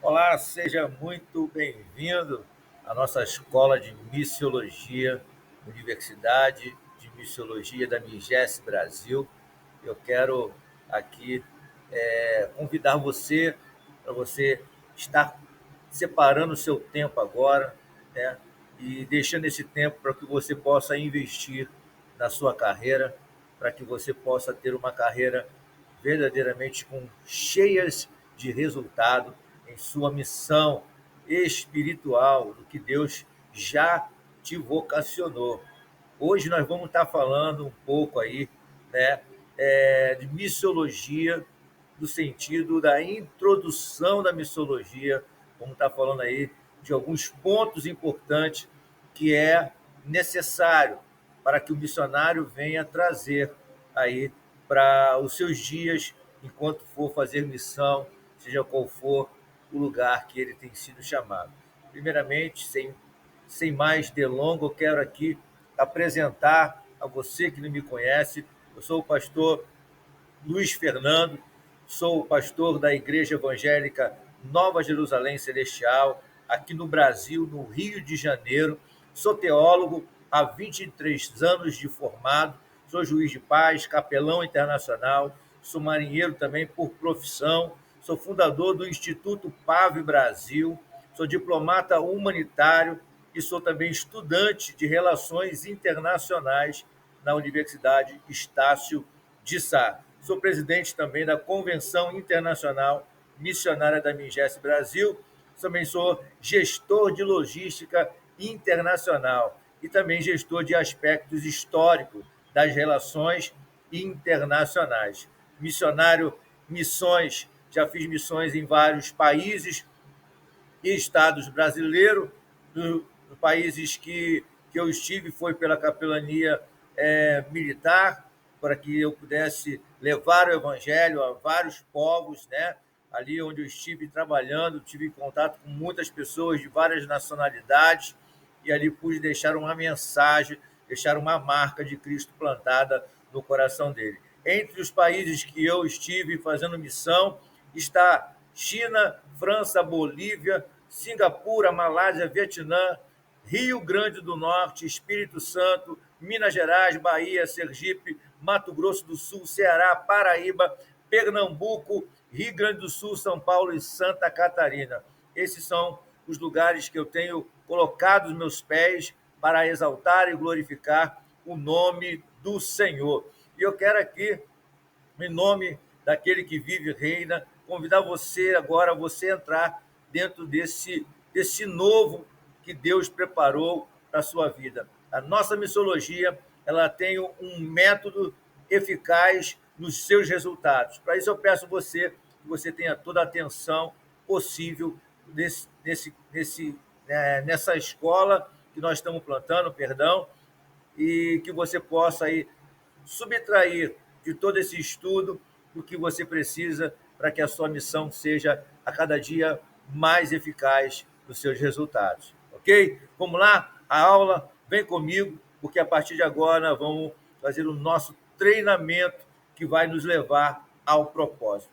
Olá, seja muito bem-vindo à nossa escola de missiologia, Universidade de Missiologia da MIGES Brasil. Eu quero aqui convidar você para você estar separando o seu tempo agora, né? E deixando esse tempo para que você possa investir na sua carreira, para que você possa ter uma carreira verdadeiramente cheias de resultado em sua missão espiritual, do que Deus já te vocacionou. Hoje nós vamos estar falando um pouco aí, né, de missiologia, do sentido da introdução da missiologia. Vamos estar falando aí de alguns pontos importantes que é necessário para que o missionário venha trazer aí para os seus dias, enquanto for fazer missão, seja qual for o lugar que ele tem sido chamado. Primeiramente, sem mais delongas, eu quero aqui apresentar a você que não me conhece. Eu sou o pastor Luiz Fernando, sou o pastor da Igreja Evangélica Nova Jerusalém Celestial, aqui no Brasil, no Rio de Janeiro. Sou teólogo há 23 anos de formado, sou juiz de paz, capelão internacional, sou marinheiro também por profissão, sou fundador do Instituto PAV Brasil, sou diplomata humanitário e sou também estudante de Relações Internacionais na Universidade Estácio de Sá. Sou presidente também da Convenção Internacional Missionária da MIGES Brasil. Também sou gestor de logística internacional e também gestor de aspectos históricos das relações internacionais. Missionário, missões, já fiz missões em vários países e estados brasileiros. Dos países que eu estive foi pela capelania militar, para que eu pudesse levar o evangelho a vários povos, né? Ali onde eu estive trabalhando, tive contato com muitas pessoas de várias nacionalidades e ali pude deixar uma mensagem, deixar uma marca de Cristo plantada no coração dele. Entre os países que eu estive fazendo missão está China, França, Bolívia, Singapura, Malásia, Vietnã, Rio Grande do Norte, Espírito Santo, Minas Gerais, Bahia, Sergipe, Mato Grosso do Sul, Ceará, Paraíba, Pernambuco, Rio Grande do Sul, São Paulo e Santa Catarina. Esses são os lugares que eu tenho colocado os meus pés para exaltar e glorificar o nome do Senhor. E eu quero aqui, em nome daquele que vive e reina, convidar você agora, você entrar dentro desse novo que Deus preparou para a sua vida. A nossa missiologia, ela tem um método eficaz nos seus resultados. Para isso eu peço você que você tenha toda a atenção possível nessa escola que nós estamos plantando, perdão, e que você possa aí subtrair de todo esse estudo o que você precisa para que a sua missão seja a cada dia mais eficaz nos seus resultados. Ok? Vamos lá? A aula, vem comigo, porque a partir de agora vamos fazer o nosso treinamento que vai nos levar ao propósito.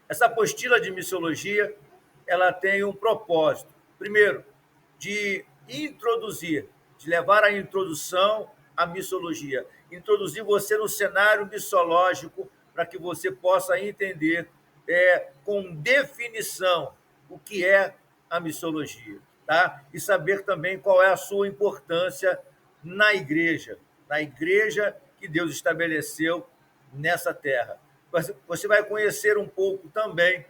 Essa apostila de missiologia, ela tem um propósito. Primeiro, de introduzir, de levar a introdução à missiologia. Introduzir você no cenário missiológico para que você possa entender com definição o que é a missiologia, tá? E saber também qual é a sua importância na igreja que Deus estabeleceu nessa terra. Você vai conhecer um pouco também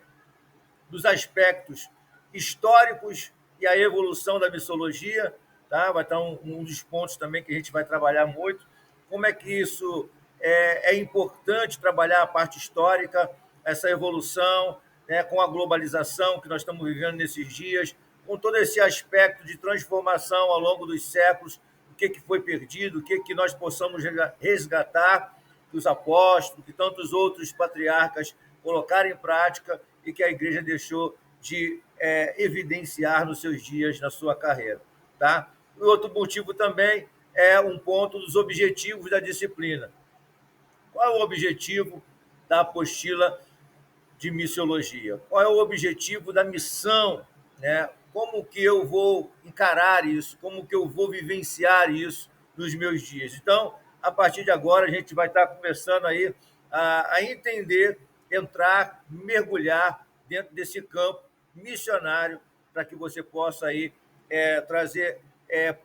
dos aspectos históricos e a evolução da missiologia, tá? Vai estar um dos pontos também que a gente vai trabalhar muito, como é que isso é importante trabalhar a parte histórica, essa evolução, né, com a globalização que nós estamos vivendo nesses dias, com todo esse aspecto de transformação ao longo dos séculos, o que foi perdido, o que nós possamos resgatar, que os apóstolos, que tantos outros patriarcas colocaram em prática e que a igreja deixou de evidenciar nos seus dias, na sua carreira. Tá? O outro motivo também é um ponto dos objetivos da disciplina. Qual é o objetivo da apostila de missiologia? Qual é o objetivo da missão, né? Como que eu vou encarar isso? Como que eu vou vivenciar isso nos meus dias? Então, a partir de agora, a gente vai estar começando aí a entender, entrar, mergulhar dentro desse campo missionário para que você possa aí trazer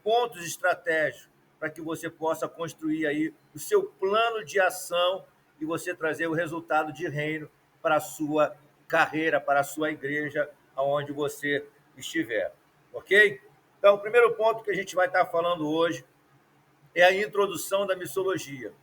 pontos estratégicos para que você possa construir aí o seu plano de ação e você trazer o resultado de reino para a sua carreira, para a sua igreja, aonde você estiver. Ok? Então, o primeiro ponto que a gente vai estar falando hoje é a introdução da missiologia.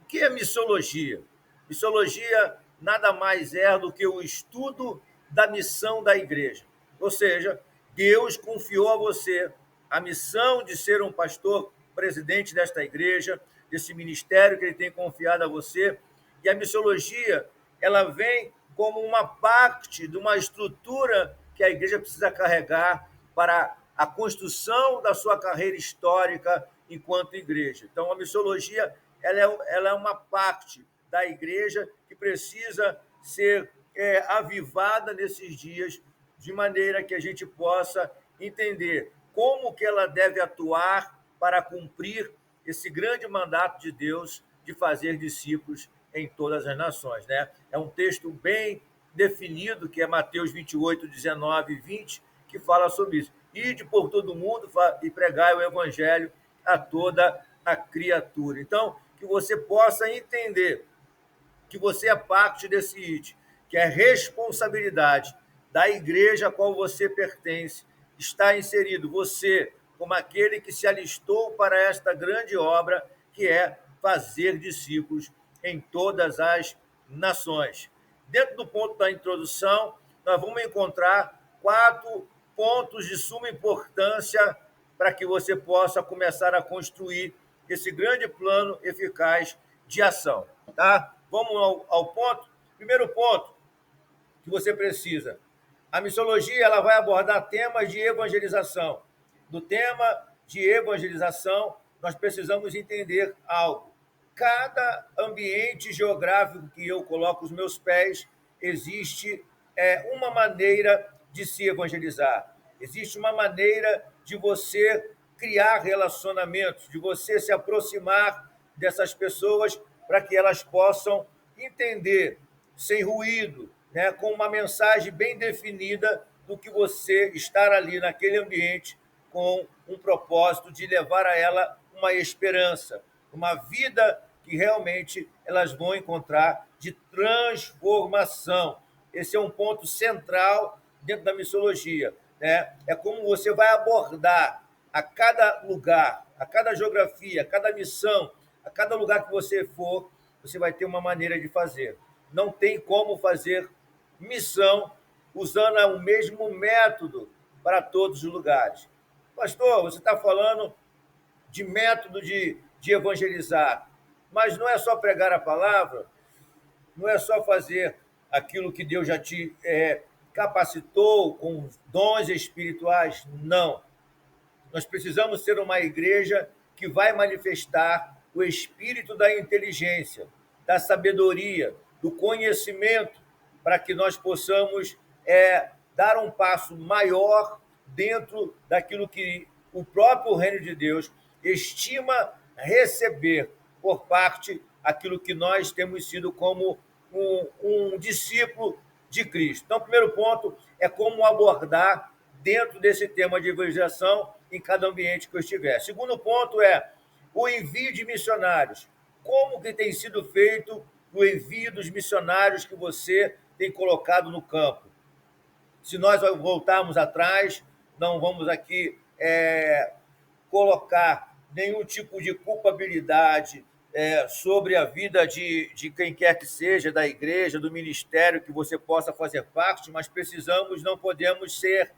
O que é missiologia? Missiologia nada mais é do que o estudo da missão da igreja. Ou seja, Deus confiou a você a missão de ser um pastor presidente desta igreja, desse ministério que ele tem confiado a você. E a missiologia, ela vem como uma parte de uma estrutura que a igreja precisa carregar para a construção da sua carreira histórica enquanto igreja. Então, a missiologia ela é uma parte da igreja que precisa ser avivada nesses dias, de maneira que a gente possa entender como que ela deve atuar para cumprir esse grande mandato de Deus de fazer discípulos em todas as nações. Né? É um texto bem definido, que é Mateus 28, 19 e 20, que fala sobre isso. Ide por todo o mundo e pregai o evangelho a toda a criatura. Então, que você possa entender que você é parte desse ide, que é responsabilidade da igreja a qual você pertence, está inserido você como aquele que se alistou para esta grande obra, que é fazer discípulos em todas as nações. Dentro do ponto da introdução, nós vamos encontrar 4 pontos de suma importância para que você possa começar a construir esse grande plano eficaz de ação. Tá? Vamos ao ponto. Primeiro ponto que você precisa. A missiologia ela vai abordar temas de evangelização. No tema de evangelização, nós precisamos entender algo. Cada ambiente geográfico que eu coloco os meus pés, existe uma maneira de se evangelizar. Existe uma maneira de você criar relacionamentos, de você se aproximar dessas pessoas para que elas possam entender, sem ruído, né, com uma mensagem bem definida do que você estar ali naquele ambiente com um propósito de levar a ela uma esperança, uma vida que realmente elas vão encontrar de transformação. Esse é um ponto central dentro da missiologia. Né? É como você vai abordar a cada lugar, a cada geografia, a cada missão, a cada lugar que você for, você vai ter uma maneira de fazer. Não tem como fazer missão usando o mesmo método para todos os lugares. Pastor, você está falando de método de evangelizar, mas não é só pregar a palavra, não é só fazer aquilo que Deus já te capacitou com dons espirituais, não. Nós precisamos ser uma igreja que vai manifestar o espírito da inteligência, da sabedoria, do conhecimento, para que nós possamos dar um passo maior dentro daquilo que o próprio reino de Deus estima receber por parte daquilo que nós temos sido como um discípulo de Cristo. Então, o primeiro ponto é como abordar dentro desse tema de evangelização em cada ambiente que eu estiver. Segundo ponto é o envio de missionários. Como que tem sido feito o envio dos missionários que você tem colocado no campo? Se nós voltarmos atrás, não vamos aqui colocar nenhum tipo de culpabilidade sobre a vida de quem quer que seja, da igreja, do ministério que você possa fazer parte, mas precisamos, não podemos ser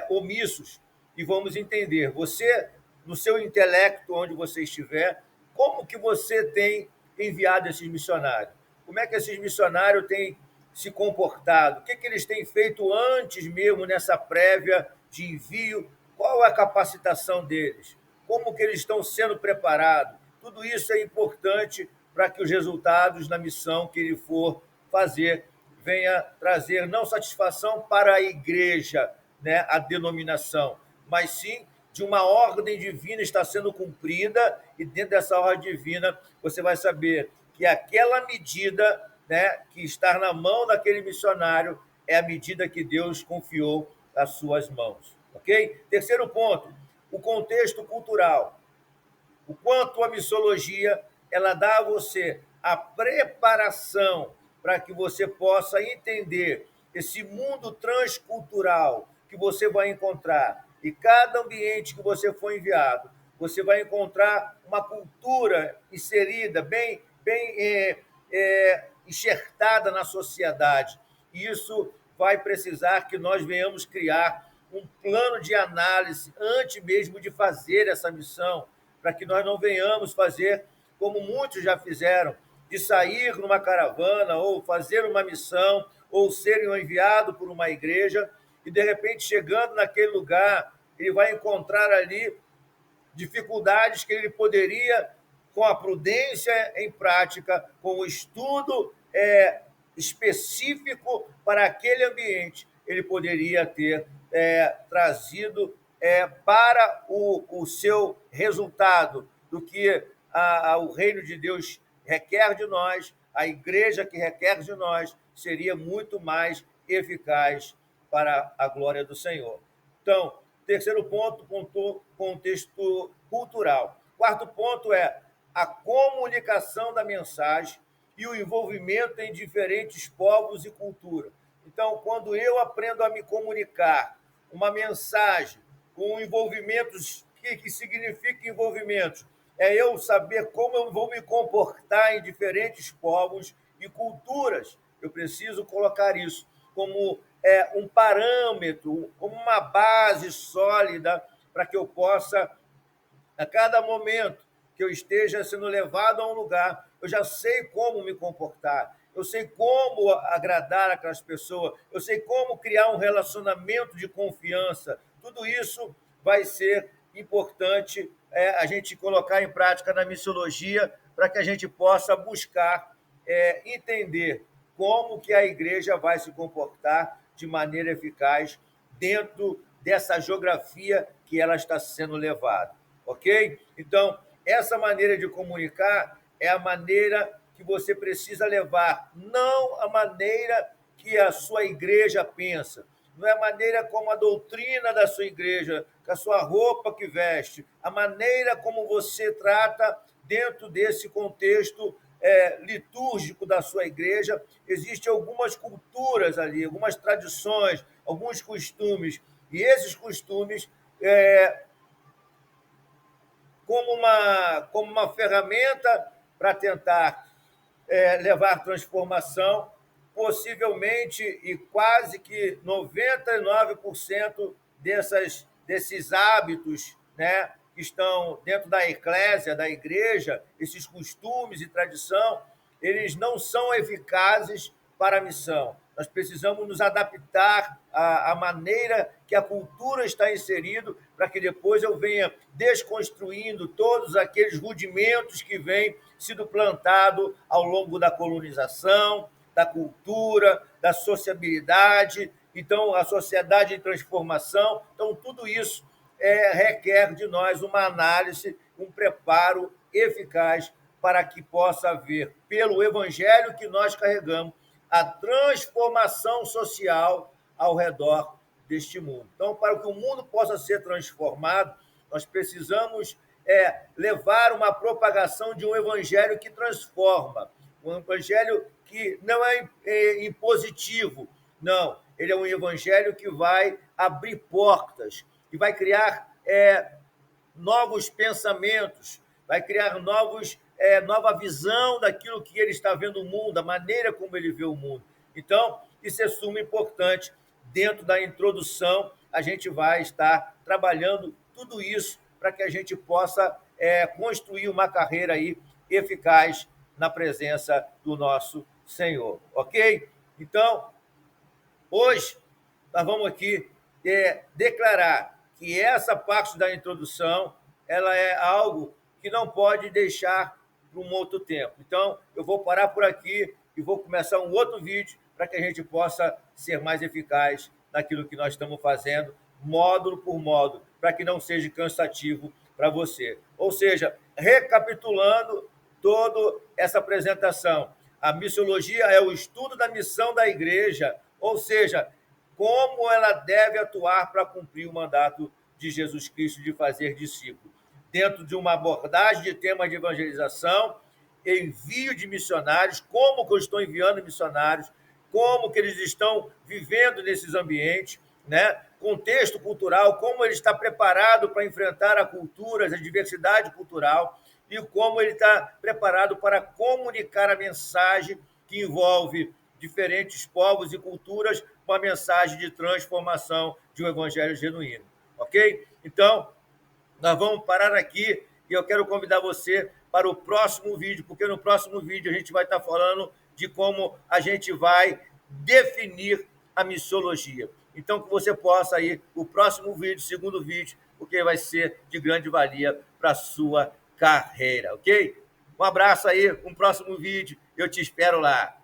omissos e vamos entender. Você, no seu intelecto, onde você estiver, como que você tem enviado esses missionários? Como é que esses missionários têm se comportado? O que eles têm feito antes mesmo nessa prévia de envio? Qual é a capacitação deles? Como que eles estão sendo preparados? Tudo isso é importante para que os resultados na missão que ele for fazer venha trazer não satisfação para a igreja, né, a denominação, mas sim de uma ordem divina está sendo cumprida, e dentro dessa ordem divina você vai saber que aquela medida, né, que está na mão daquele missionário é a medida que Deus confiou às suas mãos. Ok? Terceiro ponto, o contexto cultural. O quanto a missologia ela dá a você a preparação para que você possa entender esse mundo transcultural que você vai encontrar. E cada ambiente que você for enviado, você vai encontrar uma cultura inserida, enxertada na sociedade. E isso vai precisar que nós venhamos criar um plano de análise antes mesmo de fazer essa missão, para que nós não venhamos fazer como muitos já fizeram, de sair numa caravana ou fazer uma missão ou serem enviados por uma igreja e, de repente, chegando naquele lugar, ele vai encontrar ali dificuldades que ele poderia, com a prudência em prática, com o estudo específico para aquele ambiente, ele poderia ter trazido para o seu resultado do que o reino de Deus requer de nós, a igreja que requer de nós, seria muito mais eficaz para a glória do Senhor. Então, terceiro ponto, contexto cultural. Quarto ponto é a comunicação da mensagem e o envolvimento em diferentes povos e culturas. Então, quando eu aprendo a me comunicar uma mensagem com envolvimentos, o que significa envolvimentos? É eu saber como eu vou me comportar em diferentes povos e culturas. Eu preciso colocar isso como um parâmetro, como uma base sólida para que eu possa, a cada momento que eu esteja sendo levado a um lugar, eu já sei como me comportar, eu sei como agradar aquelas pessoas, eu sei como criar um relacionamento de confiança. Tudo isso vai ser importante a gente colocar em prática na missiologia para que a gente possa buscar entender como que a igreja vai se comportar de maneira eficaz dentro dessa geografia que ela está sendo levada, ok? Então, essa maneira de comunicar é a maneira que você precisa levar, não a maneira que a sua igreja pensa, não é a maneira como a doutrina da sua igreja, com a sua roupa que veste, a maneira como você trata dentro desse contexto litúrgico da sua igreja. Existem algumas culturas ali, algumas tradições, alguns costumes, e esses costumes, como uma ferramenta para tentar levar transformação, possivelmente e quase que 99% desses hábitos, né, que estão dentro da eclésia, da igreja, esses costumes e tradição, eles não são eficazes para a missão. Nós precisamos nos adaptar à maneira que a cultura está inserida, para que depois eu venha desconstruindo todos aqueles rudimentos que vêm sido plantado ao longo da colonização, da cultura, da sociabilidade. Então, a sociedade em transformação. Então, tudo isso requer de nós uma análise, um preparo eficaz para que possa haver, pelo evangelho que nós carregamos, a transformação social ao redor deste mundo. Então, para que o mundo possa ser transformado, nós precisamos levar uma propagação de um evangelho que transforma, um evangelho que não é impositivo, não, ele é um evangelho que vai abrir portas, que vai criar novos pensamentos, vai criar nova visão daquilo que ele está vendo o mundo, da maneira como ele vê o mundo. Então, isso é suma importante. Dentro da introdução, a gente vai estar trabalhando tudo isso para que a gente possa construir uma carreira aí eficaz na presença do nosso Senhor, ok? Então, hoje, nós vamos aqui declarar que essa parte da introdução ela é algo que não pode deixar para um outro tempo. Então, eu vou parar por aqui e vou começar um outro vídeo para que a gente possa ser mais eficaz naquilo que nós estamos fazendo, módulo por módulo, para que não seja cansativo para você. Ou seja, recapitulando toda essa apresentação, a missiologia é o estudo da missão da igreja, ou seja, como ela deve atuar para cumprir o mandato de Jesus Cristo de fazer discípulos, dentro de uma abordagem de temas de evangelização, envio de missionários, como que eu estou enviando missionários, como que eles estão vivendo nesses ambientes, né? Contexto cultural, como ele está preparado para enfrentar a cultura, a diversidade cultural, e como ele está preparado para comunicar a mensagem que envolve diferentes povos e culturas, uma mensagem de transformação de um evangelho genuíno. Ok? Então, nós vamos parar aqui e eu quero convidar você para o próximo vídeo, porque no próximo vídeo a gente vai estar falando de como a gente vai definir a missiologia. Então, que você possa ir o próximo vídeo, segundo vídeo, porque vai ser de grande valia para a sua carreira, ok? Um abraço aí, um próximo vídeo, eu te espero lá.